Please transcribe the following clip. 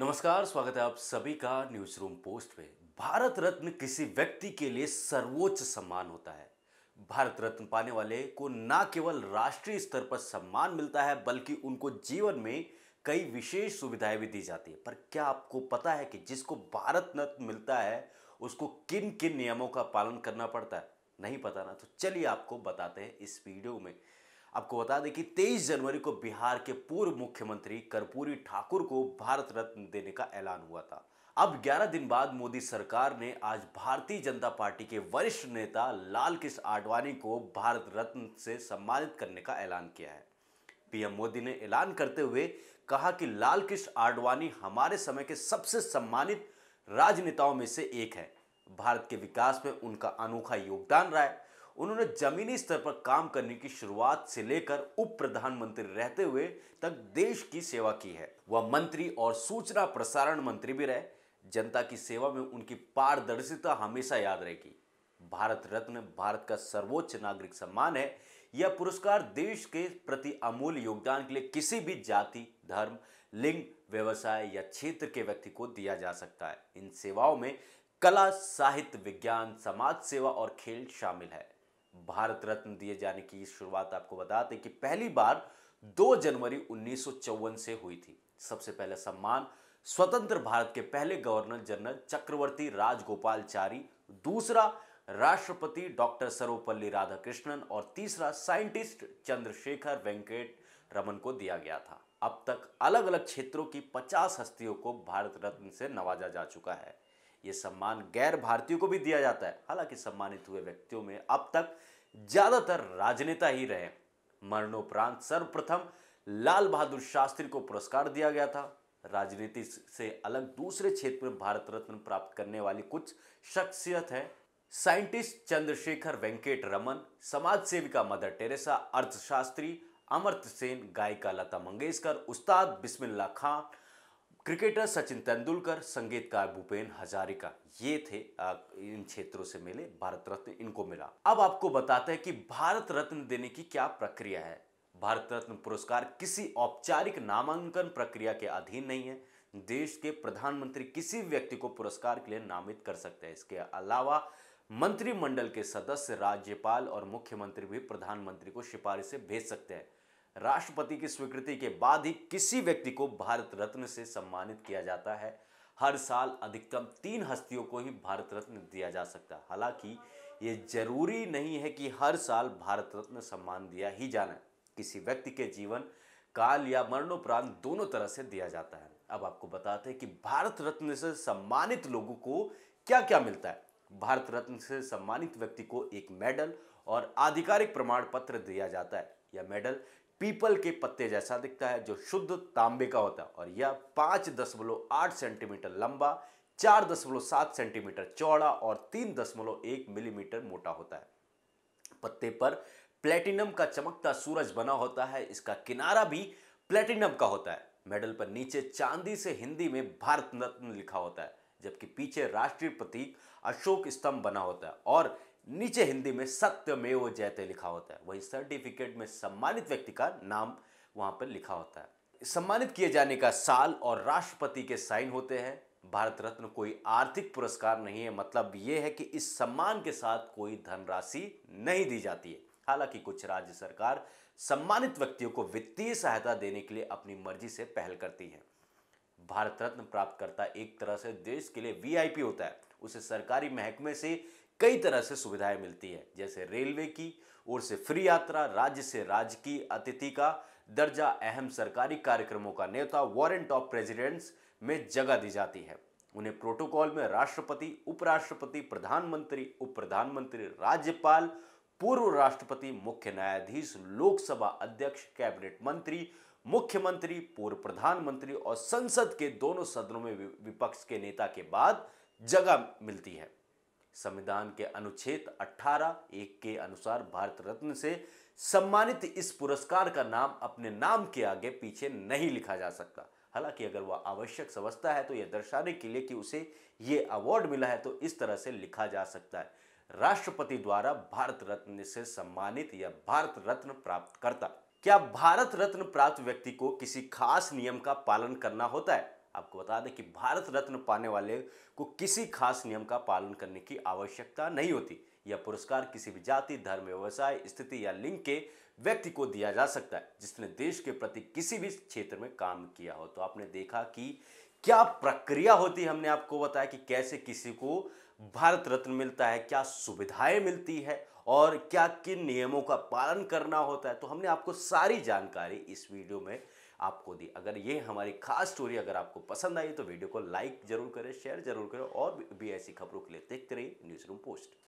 नमस्कार, स्वागत है आप सभी का न्यूज रूम पोस्ट पे। भारत रत्न किसी व्यक्ति के लिए सर्वोच्च सम्मान होता है। भारत रत्न पाने वाले को न केवल राष्ट्रीय स्तर पर सम्मान मिलता है, बल्कि उनको जीवन में कई विशेष सुविधाएं भी दी जाती है। पर क्या आपको पता है कि जिसको भारत रत्न मिलता है उसको किन किन नियमों का पालन करना पड़ता है? नहीं पता ना? तो चलिए आपको बताते हैं इस वीडियो में। आपको बता दें कि 23 जनवरी को बिहार के पूर्व मुख्यमंत्री कर्पूरी ठाकुर को भारत रत्न देने का ऐलान हुआ था। अब 11 दिन बाद मोदी सरकार ने आज भारतीय जनता पार्टी के वरिष्ठ नेता लाल कृष्ण आडवाणी को भारत रत्न से सम्मानित करने का ऐलान किया है। पीएम मोदी ने ऐलान करते हुए कहा कि लाल कृष्ण आडवाणी हमारे समय के सबसे सम्मानित राजनेताओं में से एक है। भारत के विकास में उनका अनोखा योगदान रहा है। उन्होंने जमीनी स्तर पर काम करने की शुरुआत से लेकर उप प्रधानमंत्री रहते हुए तक देश की सेवा की है। वह मंत्री और सूचना प्रसारण मंत्री भी रहे। जनता की सेवा में उनकी पारदर्शिता हमेशा याद रहेगी। भारत रत्न भारत का सर्वोच्च नागरिक सम्मान है। यह पुरस्कार देश के प्रति अमूल्य योगदान के लिए किसी भी जाति, धर्म, लिंग, व्यवसाय या क्षेत्र के व्यक्ति को दिया जा सकता है। इन सेवाओं में कला, साहित्य, विज्ञान, समाज सेवा और खेल शामिल है। भारत रत्न दिए जाने की शुरुआत आपको बताते कि पहली बार 2 जनवरी 1954 से हुई थी। सबसे पहले सम्मान स्वतंत्र भारत के पहले गवर्नर जनरल चक्रवर्ती राजगोपालचारी, दूसरा राष्ट्रपति डॉक्टर सर्वपल्ली राधाकृष्णन और तीसरा साइंटिस्ट चंद्रशेखर वेंकट रमन को दिया गया था। अब तक अलग अलग क्षेत्रों की 50 हस्तियों को भारत रत्न से नवाजा जा चुका है। यह सम्मान गैर भारतीयों को भी दिया जाता है। हालांकि सम्मानित हुए व्यक्तियों में अब तक ज्यादातर राजनेता ही रहे। मरणोपरांत सर्वप्रथम लाल बहादुर शास्त्री को पुरस्कार दिया गया था। राजनीति से अलग दूसरे क्षेत्र में भारत रत्न प्राप्त करने वाली कुछ शख्सियत है। साइंटिस्ट चंद्रशेखर वेंकट रमन, समाज सेविका मदर टेरेसा, अर्थशास्त्री अमर्त्य सेन, गायिका लता मंगेशकर, उस्ताद बिस्मिल्लाह खान, क्रिकेटर सचिन तेंदुलकर, संगीतकार भूपेन हजारिका। ये थे इन क्षेत्रों से मिले भारत रत्न, इनको मिला। अब आपको बताते हैं कि भारत रत्न देने की क्या प्रक्रिया है। भारत रत्न पुरस्कार किसी औपचारिक नामांकन प्रक्रिया के अधीन नहीं है। देश के प्रधानमंत्री किसी व्यक्ति को पुरस्कार के लिए नामित कर सकते हैं। इसके अलावा मंत्रिमंडल के सदस्य, राज्यपाल और मुख्यमंत्री भी प्रधानमंत्री को सिफारिशें भेज सकते हैं। राष्ट्रपति की स्वीकृति के बाद ही किसी व्यक्ति को भारत रत्न से सम्मानित किया जाता है। हर साल अधिकतम 3 हस्तियों को ही भारत रत्न दिया जा सकता है। हालांकि ये जरूरी नहीं है कि हर साल भारत रत्न सम्मान दिया ही जाना है। किसी व्यक्ति के जीवन काल या मरणोपरांत दोनों तरह से दिया जाता है। अब आपको बताते हैं कि भारत रत्न से सम्मानित लोगों को क्या क्या मिलता है। भारत रत्न से सम्मानित व्यक्ति को एक मेडल और आधिकारिक प्रमाण पत्र दिया जाता है। यह मेडल पीपल के पत्ते जैसा दिखता है, जो शुद्ध तांबे का होता है, और यह 5.8 सेंटीमीटर लंबा, 4.7 सेंटीमीटर चौड़ा और 3.1 मिलीमीटर मोटा होता है। पत्ते पर प्लेटिनम का चमकता सूरज बना होता है। इसका किनारा भी प्लेटिनम का होता है। मेडल पर नीचे चांदी से हिंदी में भारत रत्न लिखा होता है, जबकि पीछे राष्ट्रीय प्रतीक अशोक स्तंभ बना होता है और नीचे हिंदी में सत्यमेव जयते लिखा होता है। वही सर्टिफिकेट में सम्मानित व्यक्ति का नाम वहां पर लिखा होता है। सम्मानित किए जाने का साल और राष्ट्रपति के साइन होते हैं। भारत रत्न कोई आर्थिक पुरस्कार नहीं है। मतलब यह है कि इस सम्मान के साथ कोई धनराशि नहीं दी जाती है। हालांकि कुछ राज्य सरकार सम्मानित व्यक्तियों को वित्तीय सहायता देने के लिए अपनी मर्जी से पहल करती है। भारत रत्न प्राप्तकर्ता एक तरह से देश के लिए वीआईपी होता है। उसे सरकारी महकमे से कई तरह से सुविधाएं मिलती है, जैसे रेलवे की ओर से फ्री यात्रा, राज्य से राजकीय अतिथि का दर्जा, अहम सरकारी कार्यक्रमों का नेता, वारंट ऑफ प्रेसिडेंट्स में जगह दी जाती है। उन्हें प्रोटोकॉल में राष्ट्रपति, उपराष्ट्रपति, प्रधानमंत्री, उप प्रधानमंत्री, राज्यपाल, पूर्व राष्ट्रपति, मुख्य न्यायाधीश, लोकसभा अध्यक्ष, कैबिनेट मंत्री, मुख्यमंत्री, पूर्व प्रधानमंत्री और संसद के दोनों सदनों में विपक्ष के नेता के बाद जगह मिलती है। संविधान के अनुच्छेद 18(1) के अनुसार भारत रत्न से सम्मानित इस पुरस्कार का नाम अपने नाम के आगे पीछे नहीं लिखा जा सकता। हालांकि अगर वह आवश्यक समझता है तो यह दर्शाने के लिए कि उसे ये अवार्ड मिला है, तो इस तरह से लिखा जा सकता है। राष्ट्रपति द्वारा भारत रत्न से सम्मानित या भारत रत्न प्राप्त करता। क्या भारत रत्न प्राप्त व्यक्ति को किसी खास नियम का पालन करना होता है? आपको बता दें कि भारत रत्न पाने वाले को किसी खास नियम का पालन करने की आवश्यकता नहीं होती। यह पुरस्कार किसी भी जाति, धर्म, व्यवसाय, स्थिति या लिंग के व्यक्ति को दिया जा सकता है जिसने देश के प्रति किसी भी क्षेत्र में काम किया हो। तो आपने देखा कि क्या प्रक्रिया होती है, हमने आपको बताया कि कैसे किसी को भारत रत्न मिलता है, क्या सुविधाएं मिलती है और क्या किन नियमों का पालन करना होता है। तो हमने आपको सारी जानकारी इस वीडियो में आपको दी। अगर ये हमारी खास स्टोरी अगर आपको पसंद आई तो वीडियो को लाइक जरूर करें, शेयर जरूर करें और भी ऐसी खबरों के लिए देखते रहिए न्यूज़ रूम पोस्ट।